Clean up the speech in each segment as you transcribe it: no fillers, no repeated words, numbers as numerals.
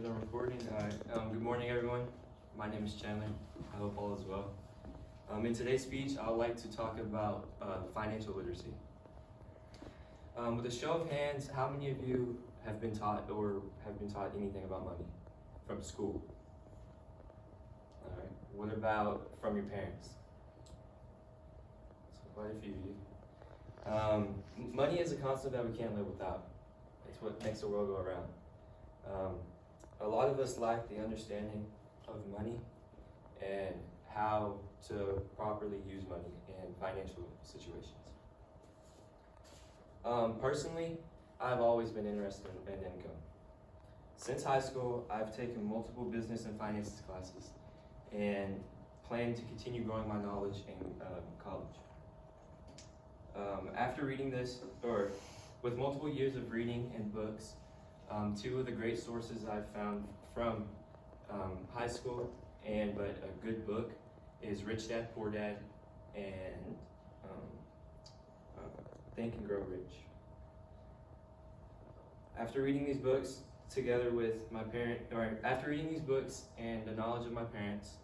Good on recording. All right. Good morning, everyone. My name is Chandler. I hope all is well. In today's speech, I would like to talk about financial literacy. With a show of hands, how many of you have been taught anything about money from school? All right. What about from your parents? So quite a few of you. Money is a concept that we can't live without. It's what makes the world go around. A lot of us lack the understanding of money and how to properly use money in financial situations. Personally, I've always been interested in income. Since high school, I've taken multiple business and finances classes and plan to continue growing my knowledge in college. After reading this, or with multiple years of reading and books, two of the great sources I've found from high school but a good book is Rich Dad, Poor Dad and Think and Grow Rich. After reading these books after reading these books and the knowledge of my parents,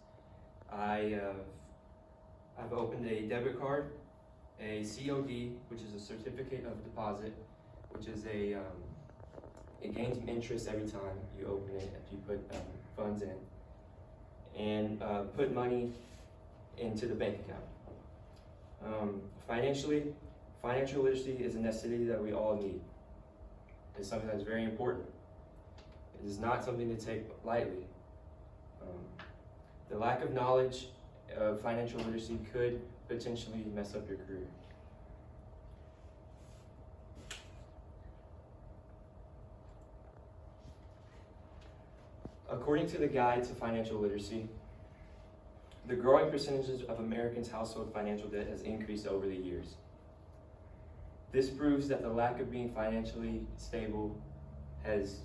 I've opened a debit card, a COD, which is a certificate of deposit, which is it gains interest every time you open it if you put funds in, and put money into the bank account. Financial literacy is a necessity that we all need. It's something that's very important. It is not something to take lightly. The lack of knowledge of financial literacy could potentially mess up your career. According to the Guide to Financial Literacy, the growing percentages of Americans' household financial debt has increased over the years. This proves that the lack of being financially stable has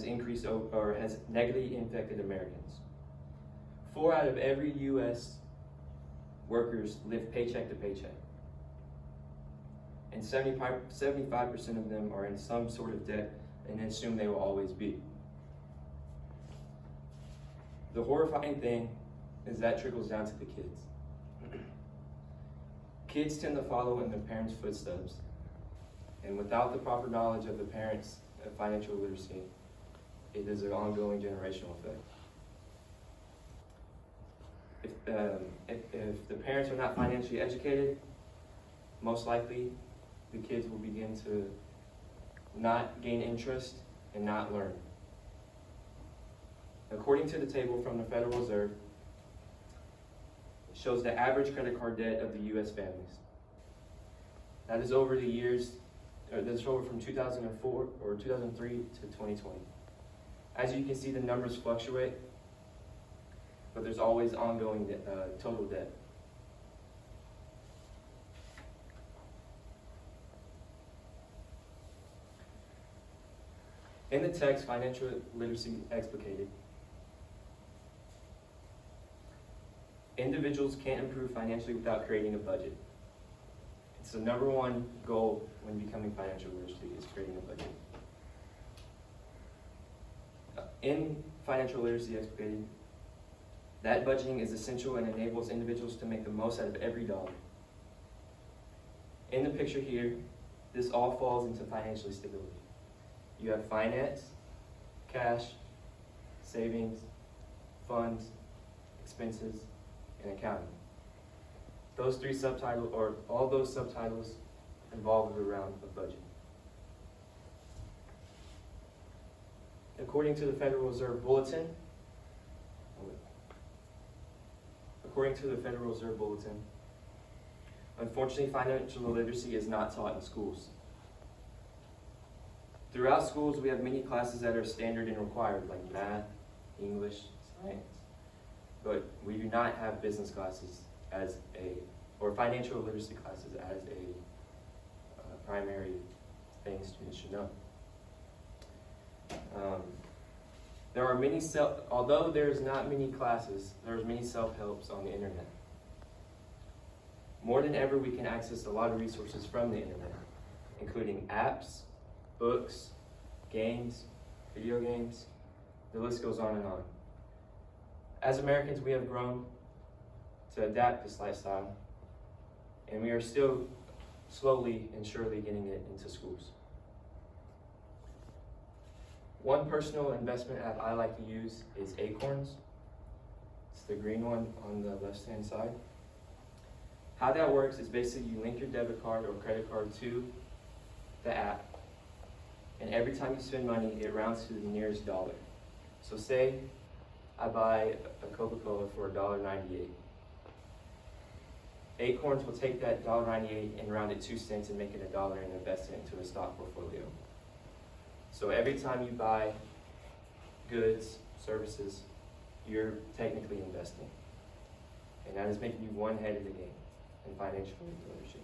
increased or has negatively impacted Americans. 4 out of every U.S. workers live paycheck to paycheck, and 75% of them are in some sort of debt and assume they will always be. The horrifying thing is that trickles down to the kids. Kids tend to follow in their parents' footsteps, and without the proper knowledge of the parents of financial literacy, it is an ongoing generational effect. If the parents are not financially educated, most likely the kids will begin to not gain interest and not learn. According to the table from the Federal Reserve, it shows the average credit card debt of the U.S. families. That is over the years, that's over from 2004 or 2003 to 2020. As you can see, the numbers fluctuate, but there's always ongoing total debt. In the text, Financial Literacy Explicated, individuals can't improve financially without creating a budget. It's the number one goal when becoming financial literacy is creating a budget. In Financial Literacy Explicated, that budgeting is essential and enables individuals to make the most out of every dollar. In the picture here, this all falls into financial stability. You have finance, cash, savings, funds, expenses, and accounting. Those three subtitles, or all those subtitles, involve around a budget. According to the Federal Reserve Bulletin, unfortunately, financial literacy is not taught in schools. Throughout schools, we have many classes that are standard and required, like math, English, science. But we do not have business classes or financial literacy classes as a primary thing students should know. Although there's not many classes, there's many self-helps on the internet. More than ever, we can access a lot of resources from the internet, including apps, books, games, video games, the list goes on and on. As Americans, we have grown to adapt this lifestyle, and we are still slowly and surely getting it into schools. One personal investment app I like to use is Acorns. It's the green one on the left-hand side. How that works is basically you link your debit card or credit card to the app, and every time you spend money, it rounds to the nearest dollar. So say I buy a Coca-Cola for $1.98. Acorns will take that $1.98 and round it 2 cents and make it $1 and invest it into a stock portfolio. So every time you buy goods, services, you're technically investing. And that is making you one head of the game in financial literacy.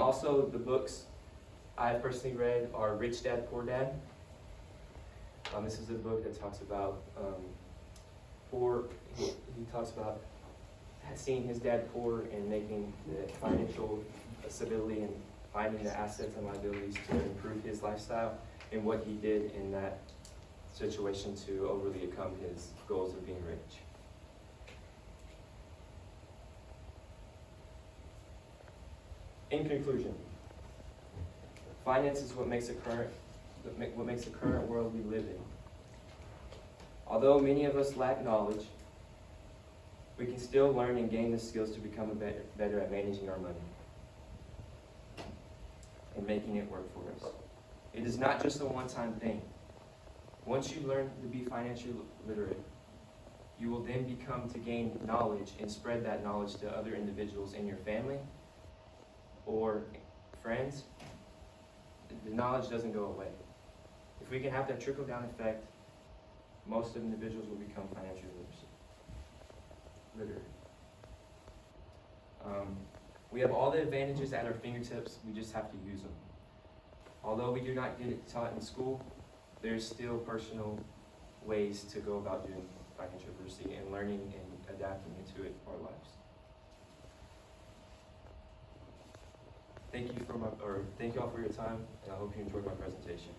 Also, the books I've personally read are Rich Dad, Poor Dad. This is a book that talks about he talks about seeing his dad poor and making the financial stability and finding the assets and liabilities to improve his lifestyle and what he did in that situation to overcome his goals of being rich. In conclusion, finance is what makes the current world we live in. Although many of us lack knowledge, we can still learn and gain the skills to become better at managing our money and making it work for us. It is not just a one-time thing. Once you learn to be financially literate, you will then become to gain knowledge and spread that knowledge to other individuals in your family or friends. The knowledge doesn't go away. If we can have that trickle-down effect, most individuals will become financially literate. We have all the advantages at our fingertips, we just have to use them. Although we do not get it taught in school, there's still personal ways to go about doing financial literacy and learning and adapting into it for our lives. Thank you all for your time, and I hope you enjoyed my presentation.